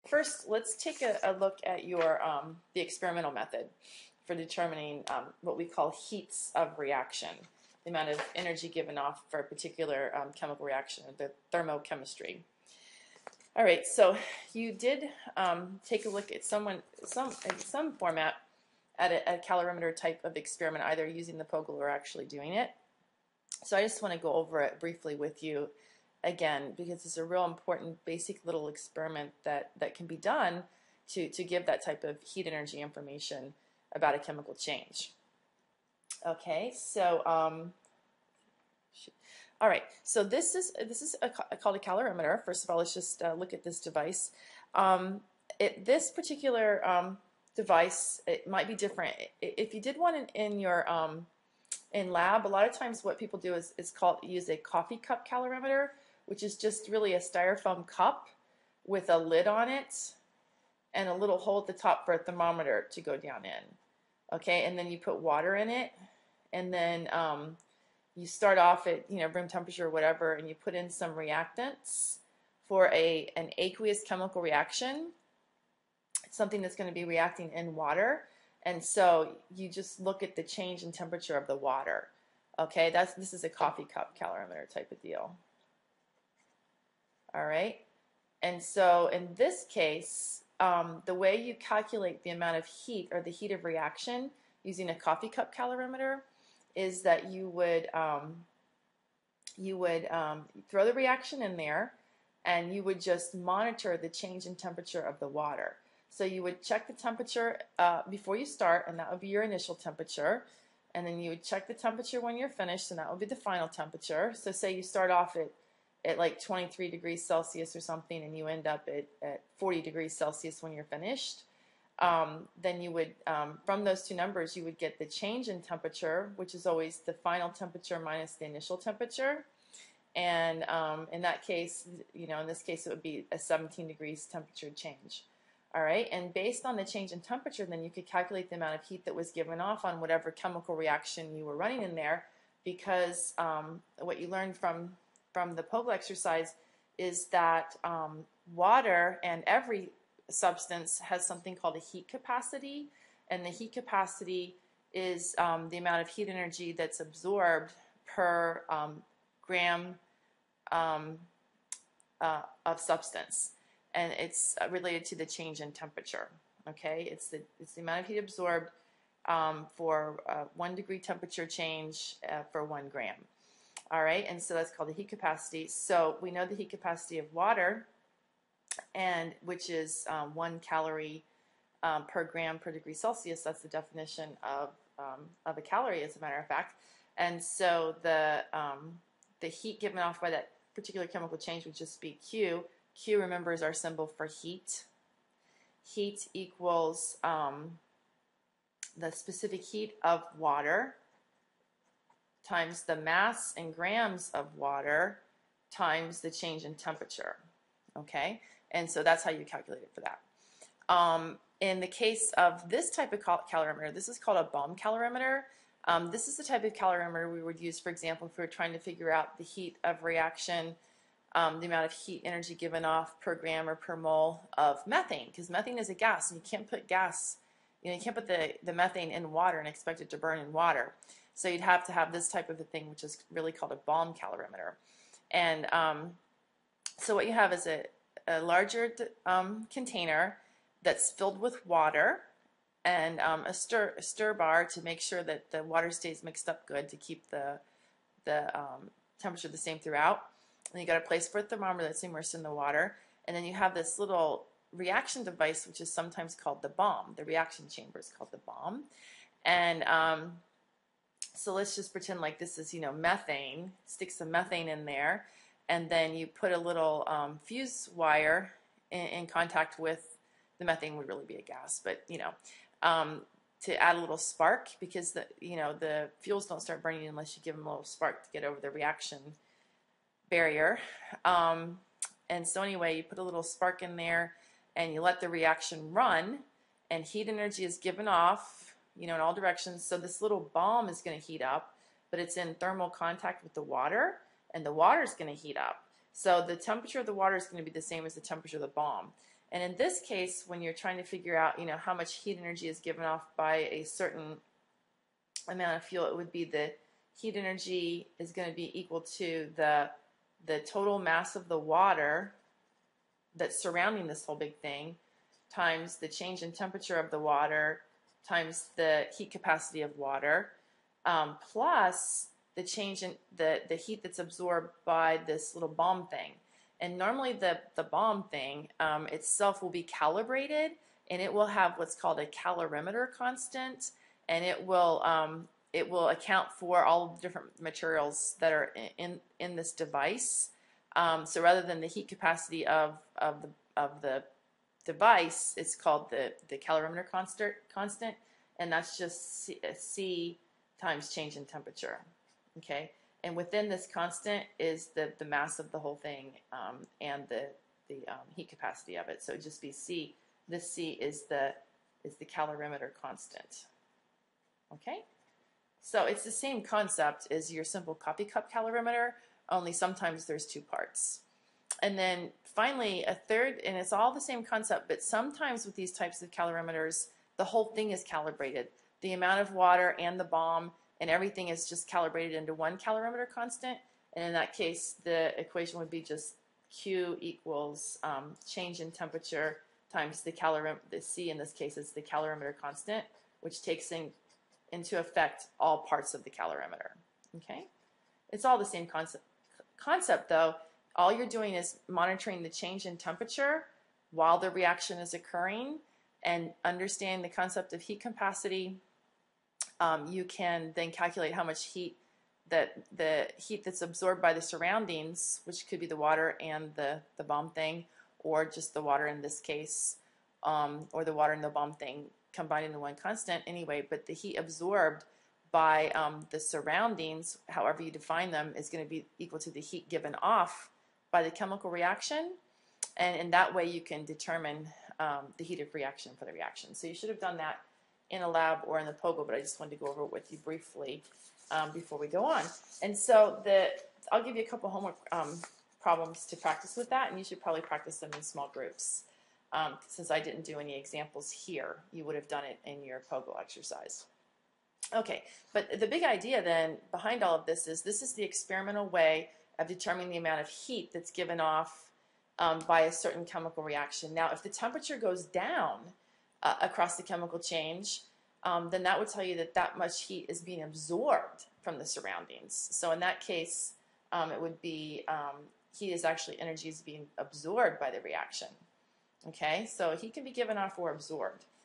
first, let's take a look at your the experimental method for determining what we call heats of reaction, the amount of energy given off for a particular chemical reaction, the thermochemistry. All right, so you did take a look at in some format at a calorimeter type of experiment, either using the Poggle or actually doing it. So I just want to go over it briefly with you again, because it's a real important basic little experiment that can be done to give that type of heat energy information about a chemical change. Okay, so all right, so this is called a calorimeter. First of all, let's just look at this device. This particular device, it might be different. If you did one in your in lab, a lot of times what people do is use a coffee cup calorimeter, which is just really a styrofoam cup with a lid on it and a little hole at the top for a thermometer to go down in. Okay, and then you put water in it, and then you start off at room temperature or whatever, and you put in some reactants for an aqueous chemical reaction. It's something that's going to be reacting in water, and so you just look at the change in temperature of the water. Okay, this is a coffee cup calorimeter type of deal. All right, and so in this case, the way you calculate the amount of heat or the heat of reaction using a coffee cup calorimeter is that you would throw the reaction in there, and you would just monitor the change in temperature of the water. So you would check the temperature before you start, and that would be your initial temperature, and then you would check the temperature when you're finished, and that would be the final temperature. So say you start off at like 23 degrees Celsius or something, and you end up at 40 degrees Celsius when you're finished. Then you would, from those two numbers, you would get the change in temperature, which is always the final temperature minus the initial temperature. And in that case, in this case, it would be a 17 degrees temperature change. All right, and based on the change in temperature, then you could calculate the amount of heat that was given off on whatever chemical reaction you were running in there, because what you learned from the Poggle exercise is that water and every substance has something called a heat capacity, and the heat capacity is the amount of heat energy that's absorbed per gram of substance, and it's related to the change in temperature. Okay, it's the amount of heat absorbed for 1 degree temperature change for 1 gram. All right, and so that's called the heat capacity. So we know the heat capacity of water, and which is 1 calorie per gram per degree Celsius. That's the definition of a calorie, as a matter of fact. And so the heat given off by that particular chemical change would just be Q. Q, remember, is our symbol for heat. Heat equals the specific heat of water times the mass in grams of water times the change in temperature. Okay, and so that's how you calculate it for that. In the case of this type of calorimeter, this is called a bomb calorimeter. This is the type of calorimeter we would use, for example, if we were trying to figure out the heat of reaction, the amount of heat energy given off per gram or per mole of methane, because methane is a gas, and you can't put gas, you can't put the methane in water and expect it to burn in water. So you'd have to have this type of a thing, which is really called a bomb calorimeter. And so what you have is a larger container that's filled with water, and a stir bar to make sure that the water stays mixed up good to keep the temperature the same throughout. And you got a place for a thermometer that's immersed in the water, and then you have this little reaction device, which is sometimes called the bomb. The reaction chamber is called the bomb. And so let's just pretend like this is methane. Stick some methane in there, and then you put a little fuse wire in contact with the methane. Would really be a gas, but to add a little spark, because the fuels don't start burning unless you give them a little spark to get over the reaction barrier. And so anyway, you put a little spark in there, and you let the reaction run, and heat energy is given off in all directions. So this little bomb is going to heat up, but it's in thermal contact with the water, and the water is going to heat up. So the temperature of the water is going to be the same as the temperature of the bomb. And in this case, when you're trying to figure out, how much heat energy is given off by a certain amount of fuel, it would be the heat energy is going to be equal to the total mass of the water that's surrounding this whole big thing times the change in temperature of the water times the heat capacity of water, plus the change in the heat that's absorbed by this little bomb thing. And normally the bomb thing itself will be calibrated, and it will have what's called a calorimeter constant, and it will account for all the different materials that are in this device. So rather than the heat capacity of the device, it's called the calorimeter constant, and that's just C times change in temperature. Okay, and within this constant is the mass of the whole thing and the heat capacity of it. So it'd just be C. This C is the calorimeter constant. Okay, so it's the same concept as your simple coffee cup calorimeter, only sometimes there's two parts. And then finally a third, and it's all the same concept, but sometimes with these types of calorimeters, the whole thing is calibrated. The amount of water and the bomb and everything is just calibrated into one calorimeter constant, and in that case the equation would be just Q equals change in temperature times the C in this case is the calorimeter constant, which takes into effect all parts of the calorimeter. Okay, it's all the same concept though. All you're doing is monitoring the change in temperature while the reaction is occurring, and understanding the concept of heat capacity. You can then calculate how much heat the heat that's absorbed by the surroundings, which could be the water and the bomb thing, or just the water in this case, or the water and the bomb thing combined into one constant anyway, but the heat absorbed by the surroundings, however you define them, is going to be equal to the heat given off by the chemical reaction, and in that way you can determine the heat of reaction for the reaction. So you should have done that in a lab or in the POGO, but I just wanted to go over it with you briefly before we go on. And so I'll give you a couple homework problems to practice with that, and you should probably practice them in small groups. Since I didn't do any examples here, you would have done it in your POGO exercise. Okay, but the big idea then behind all of this is the experimental way of determining the amount of heat that's given off by a certain chemical reaction. Now, if the temperature goes down across the chemical change, then that would tell you that much heat is being absorbed from the surroundings. So in that case, it would be heat is actually energy is being absorbed by the reaction. Okay, so heat can be given off or absorbed.